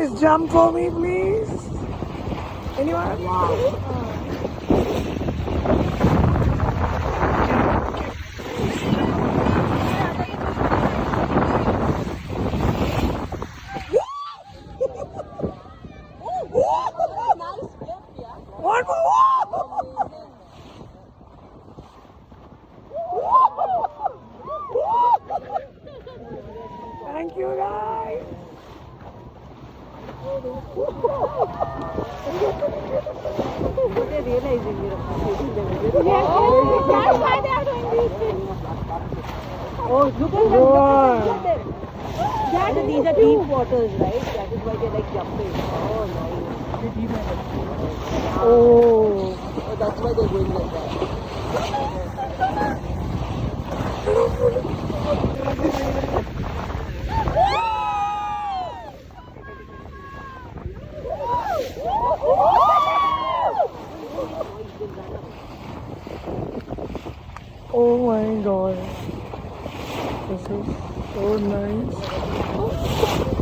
guys jump for me, please? Anyone? Wow. One more! Thank you, guys. What they're realizing, That's why they are doing these things. Oh, look at them. That, these are deep waters, right? That is why they're like jumping. Oh, nice. Oh, that's why they're going like that. Oh my god. This is so nice.